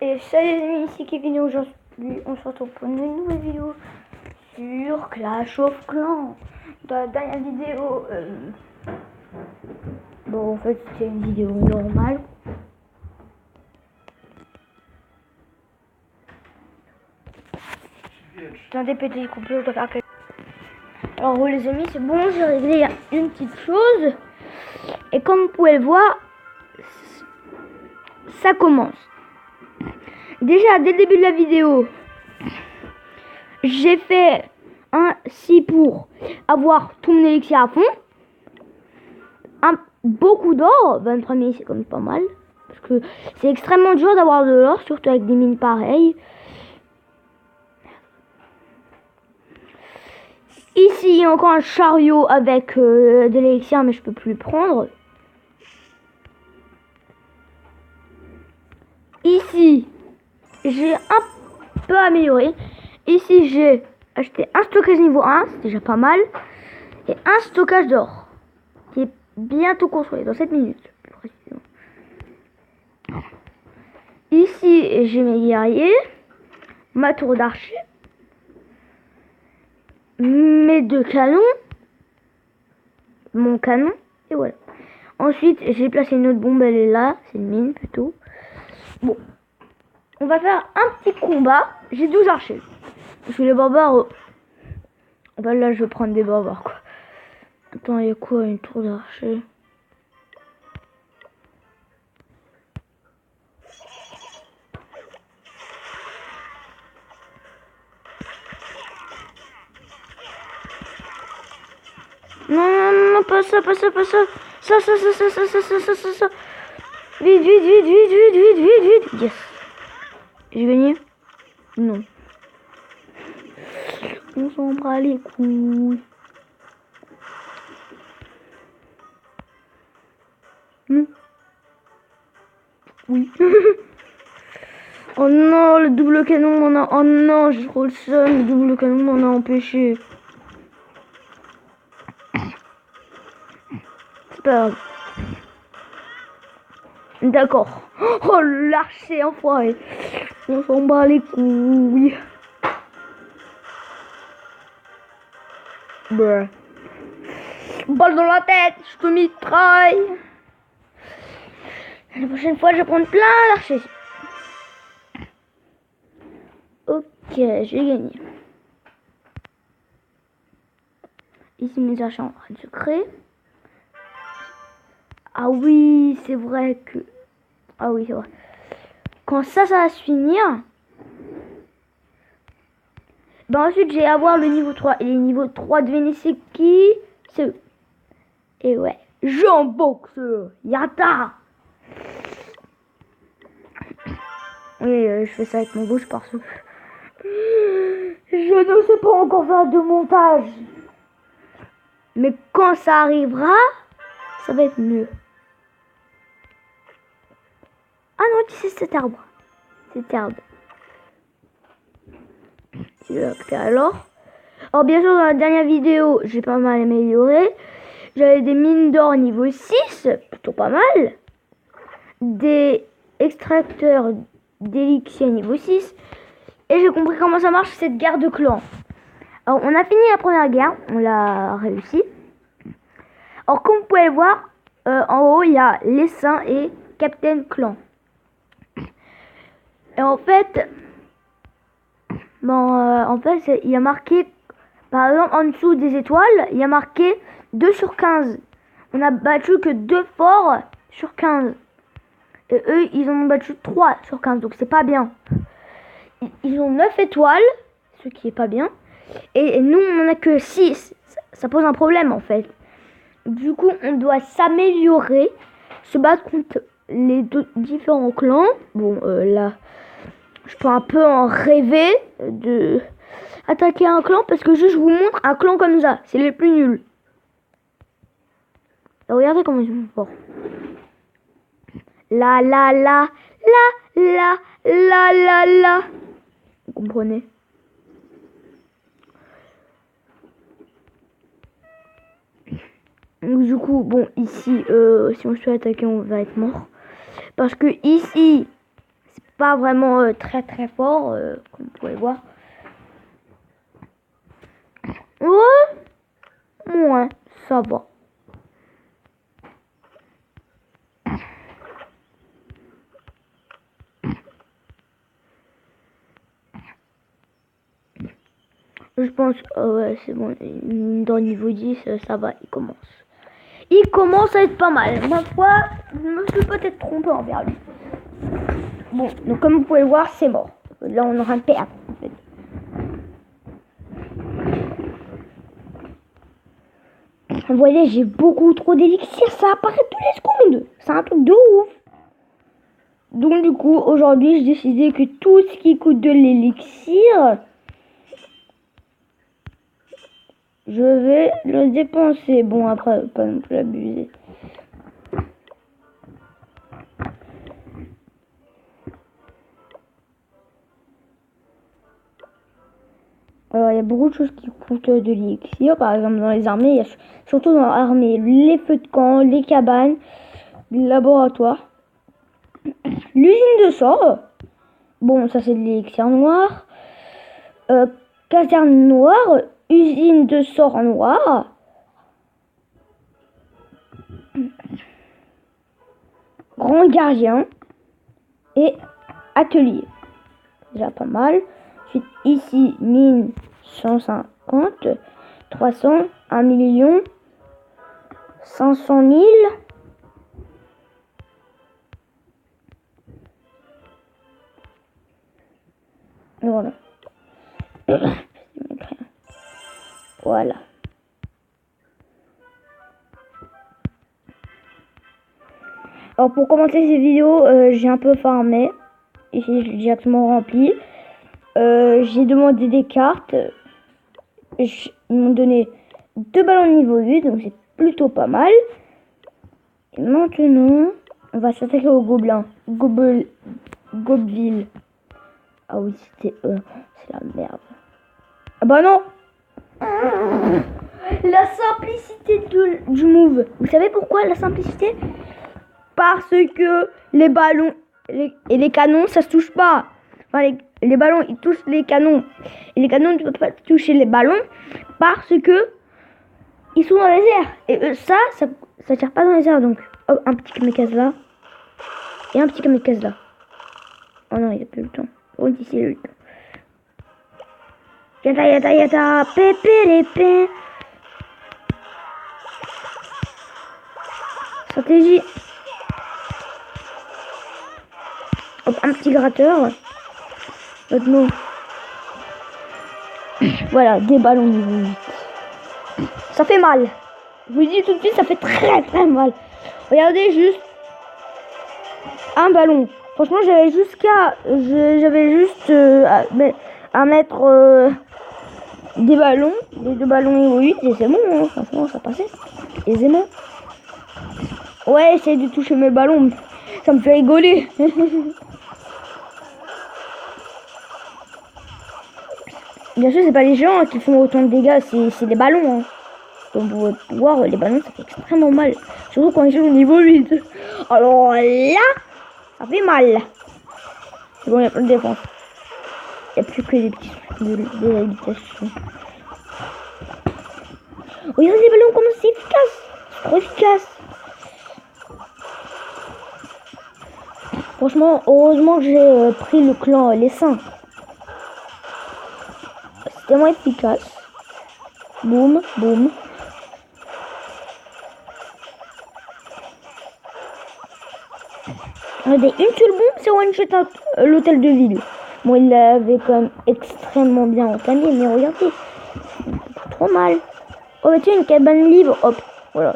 Et salut les amis, ici Kevin et aujourd'hui on se retrouve pour une nouvelle vidéo sur Clash of Clans. Dans la dernière vidéo, bon en fait c'était une vidéo normale. Attendez, petit couple, je dois faire quelque chose. Alors les amis, c'est bon, j'ai réglé une petite chose. Et comme vous pouvez le voir, ça commence. Déjà dès le début de la vidéo, j'ai fait un si pour avoir tout mon élixir à fond. Beaucoup d'or, 23 000 c'est quand même pas mal. Parce que c'est extrêmement dur d'avoir de l'or, surtout avec des mines pareilles. Ici il y a encore un chariot avec de l'élixir mais je peux plus le prendre. Ici j'ai un peu amélioré. Ici j'ai acheté un stockage niveau 1, c'est déjà pas mal. Et un stockage d'or qui est bientôt construit dans 7 minutes plus précisément. Ici j'ai mes guerriers, ma tour d'archer, mes deux canons, mon canon, et voilà. Ensuite j'ai placé une autre bombe, elle est là, c'est une mine plutôt. Bon, on va faire un petit combat. J'ai 12 archers parce que les barbares, bah là je vais prendre des barbares quoi. Attends, il y a quoi, une tour d'archer? Non, pas ça, pas ça, pas ça. Ça. Vite. Yes. J'ai gagné? Non. On s'en bat les couilles. Oui. Oh non, le double canon m'en a... Oh non, j'ai trop le seum. Le double canon m'en a empêché. C'est pas grave. D'accord. Oh, l'archer enfoiré. On s'en bat les couilles. Bruh. Balle dans la tête, je te mitraille. La prochaine fois, je vais prendre plein d'archers. Ok, j'ai gagné. Ici, mes archers en train de se créer. Ah oui, c'est vrai que... Ah oui, c'est vrai. Quand ça va se finir... Ben ensuite, j'ai à avoir le niveau 3. Et les niveaux 3 de Vénétie qui... C'est eux. Et ouais. J'en boxe. Yata. Oui, je fais ça avec mon bouche parce que... Je ne sais pas encore faire de montage. Mais quand ça arrivera, ça va être mieux. Ah non, tu sais cet arbre. Cet arbre. Je vais récupérer l'or. Alors bien sûr, dans la dernière vidéo, j'ai pas mal amélioré. J'avais des mines d'or niveau 6, plutôt pas mal. Des extracteurs d'élixir niveau 6. Et j'ai compris comment ça marche cette guerre de clans. Alors on a fini la première guerre, on l'a réussi. Alors comme vous pouvez le voir, en haut il y a les saints et Captain Clan. Et en fait, il y a marqué, par exemple en dessous des étoiles, il y a marqué 2 sur 15. On a battu que 2 forts sur 15. Et eux, ils ont battu 3 sur 15, donc c'est pas bien. Ils ont 9 étoiles, ce qui est pas bien. Et nous, on en a que 6. Ça pose un problème en fait. Du coup, on doit s'améliorer, se battre contre les différents clans. Bon, là, je peux un peu en rêver de attaquer un clan parce que je vous montre un clan comme ça. C'est les plus nuls. Et regardez comment ils sont forts. La. Vous comprenez? Donc, du coup, bon, ici, si on se fait attaquer, on va être mort. Parce que ici, c'est pas vraiment très très fort, comme vous pouvez voir. Ouais, ça va. Je pense, ouais, c'est bon, dans le niveau 10, ça va, il commence. Il commence à être pas mal. Ma foi, je me suis peut-être trompé envers lui. Bon, donc comme vous pouvez voir, c'est mort. Là, on aura un perdre, en fait. Vous voyez, j'ai beaucoup trop d'élixir, ça apparaît tous les secondes. C'est un truc de ouf. Donc du coup, aujourd'hui, j'ai décidé que tout ce qui coûte de l'élixir, je vais le dépenser. Bon, après, pas non plus abuser. Alors, il y a beaucoup de choses qui coûtent de l'élixir. Par exemple, dans les armées, il y a surtout dans l'armée, les feux de camp, les cabanes, les laboratoires, l'usine de sort. Bon, ça c'est de l'élixir noir. Caserne noire, usine de sort noir. Grand gardien et atelier. Déjà pas mal. Ensuite, ici, mine 150, 300, 1 million, 500 000. Et voilà. Voilà. Alors pour commencer ces vidéos, j'ai un peu farmé. Ici, j'ai directement rempli. J'ai demandé des cartes. Ils m'ont donné 2 ballons de niveau 8, donc c'est plutôt pas mal. Et maintenant, on va s'attaquer aux gobelins. Gobeville. Ah oui, c'était eux. C'est la merde. Ah bah non. La simplicité du move. Vous savez pourquoi la simplicité? Parce que les ballons et les canons, ça se touche pas. Enfin, les ballons, ils touchent les canons. Et les canons ne peuvent pas toucher les ballons parce que ils sont dans les airs. Et ça tire pas dans les airs. Donc, hop, un petit kamikaze là. Et un petit kamikaze là. Oh non, il n'y a plus le temps. Oh, ici, il y a le temps. Yata, pépé. Stratégie. Hop, un petit gratteur. L'autre mot. Voilà, des ballons niveau 8. Ça fait mal. Je vous dis tout de suite, ça fait très très mal. Regardez juste. Un ballon. Franchement, j'avais juste à mettre des ballons, les 2 ballons niveau 8 et c'est bon, hein. Franchement, ça passait aisément. Ouais, essaye de toucher mes ballons, ça me fait rigoler. Bien sûr, c'est pas les gens qui font autant de dégâts, c'est les ballons. Hein. Comme vous pouvez voir, les ballons, ça fait extrêmement mal. Surtout quand ils sont au niveau 8. Alors là, ça fait mal. C'est bon, il n'y a pas de défense. Il n'y a plus que des petits de l'habitation. Regardez les ballons comme c'est efficace. C'est trop efficace. Franchement, heureusement que j'ai pris le clan les saints. C'est tellement efficace. Boum, boum. Regardez, une seule bombe, c'est one shot l'hôtel de ville. Bon, il l'avait quand même extrêmement bien entamé, mais regardez, c'est trop mal. Oh, bah tiens, une cabane libre, hop, voilà.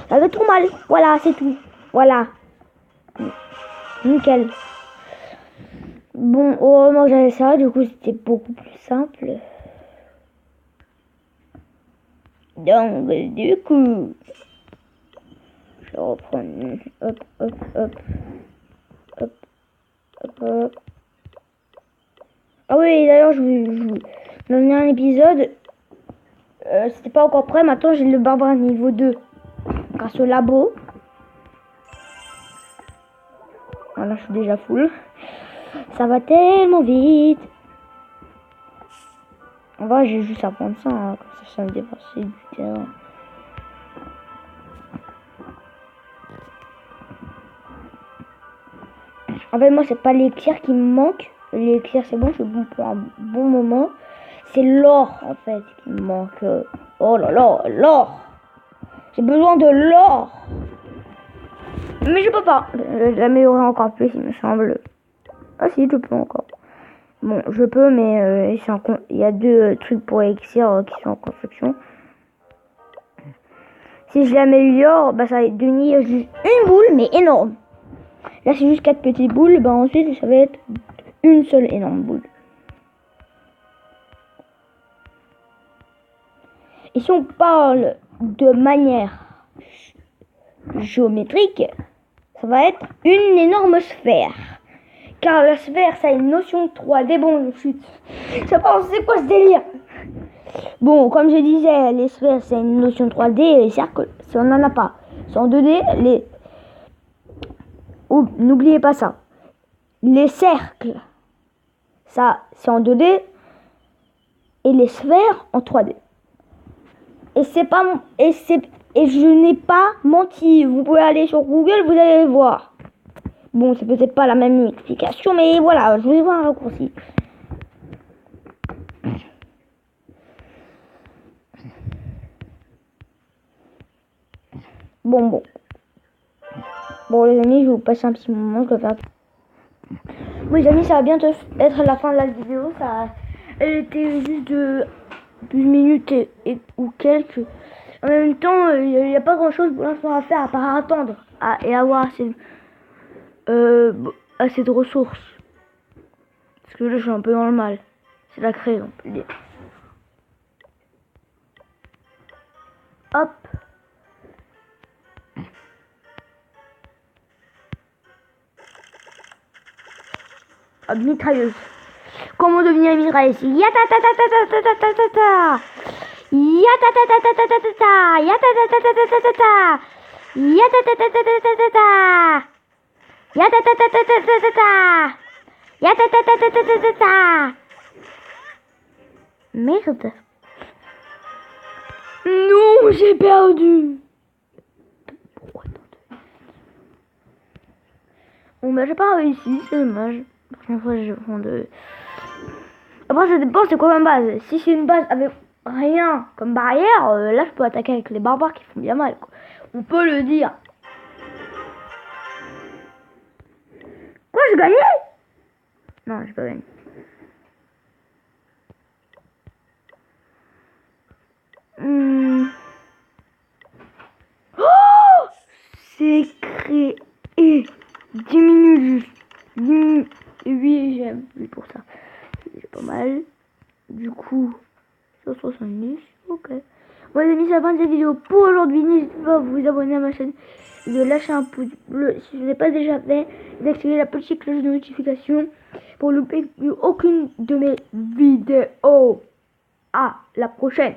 Ça avait trop mal, voilà, c'est tout. Voilà. Nickel. Bon, heureusement que j'avais ça, du coup, c'était beaucoup plus simple. Donc, du coup, je vais reprendre, hop. Ah oui, d'ailleurs, je vous donner un épisode. C'était pas encore prêt. Maintenant, j'ai le barbare niveau 2 grâce au labo. Voilà, je suis déjà full. Ça va tellement vite. En vrai, j'ai juste à prendre ça, hein, comme ça me débarrasser du terrain. En fait, moi, c'est pas l'éclair qui me manque. L'éclair, c'est bon, je suis bon pour un bon moment. C'est l'or, en fait, qui me manque. Oh là là, l'or. J'ai besoin de l'or. Mais je peux pas l'améliorer encore plus, il me semble. Ah si, je peux encore. Bon, je peux, mais il y a deux trucs pour élixir qui sont en construction. Si je l'améliore, bah ça va devenir juste une boule, mais énorme. Là, c'est juste 4 petites boules. Bah ensuite, ça va être une seule énorme boule. Et si on parle de manière géométrique, ça va être une énorme sphère. Car la sphère, ça a une notion de 3D. Bon, je suis... Ça pense, c'est quoi ce délire? Bon, comme je disais, les sphères, c'est une notion 3D. Et les cercles, on n'en a pas. C'est en 2D. Oh, n'oubliez pas ça. Les cercles, ça, c'est en 2D. Et les sphères, en 3D. Et c'est pas... Et je n'ai pas menti. Vous pouvez aller sur Google, vous allez voir. Bon, c'est peut-être pas la même explication, mais voilà, je vous ai voir un raccourci. Bon. Bon, les amis, je vais vous passer un petit moment, je dois faire... Bon, les amis, ça va bientôt être la fin de la vidéo. Elle était juste de 12 minutes ou quelques. En même temps, il n'y a pas grand-chose pour l'instant à faire à part attendre et avoir assez de ressources. Parce que là, je suis un peu dans le mal. C'est la crise, on peut le dire. Hop. Hop, mitrailleuse. Comment devenir une mitrailleuse? Yatatatatatatatata. Yatatatatatatatata. Yatatatatata. Yatatatatata. Yatatatatata. Yatatatatata. Merde. Non, j'ai perdu. Pourquoi tant de... Bon, bah, j'ai pas réussi, c'est dommage. La prochaine fois, je vais prendre... Après, ça dépend, c'est quoi ma base. Si c'est une base avec rien comme barrière, là, je peux attaquer avec les barbares qui font bien mal, quoi. On peut le dire. Quoi, j'ai gagné? Non, j'ai pas gagné. Oh, c'est créé. 10 minutes juste. 8 j'aime. Oui, pour ça. C'est pas mal. Du coup, 170. Ok. Bon, les amis, c'est la fin de cette vidéo pour aujourd'hui. N'hésitez pas à vous abonner à ma chaîne, de lâcher un pouce bleu si ce n'est pas déjà fait, d'activer la petite cloche de notification pour louper aucune de mes vidéos. À la prochaine.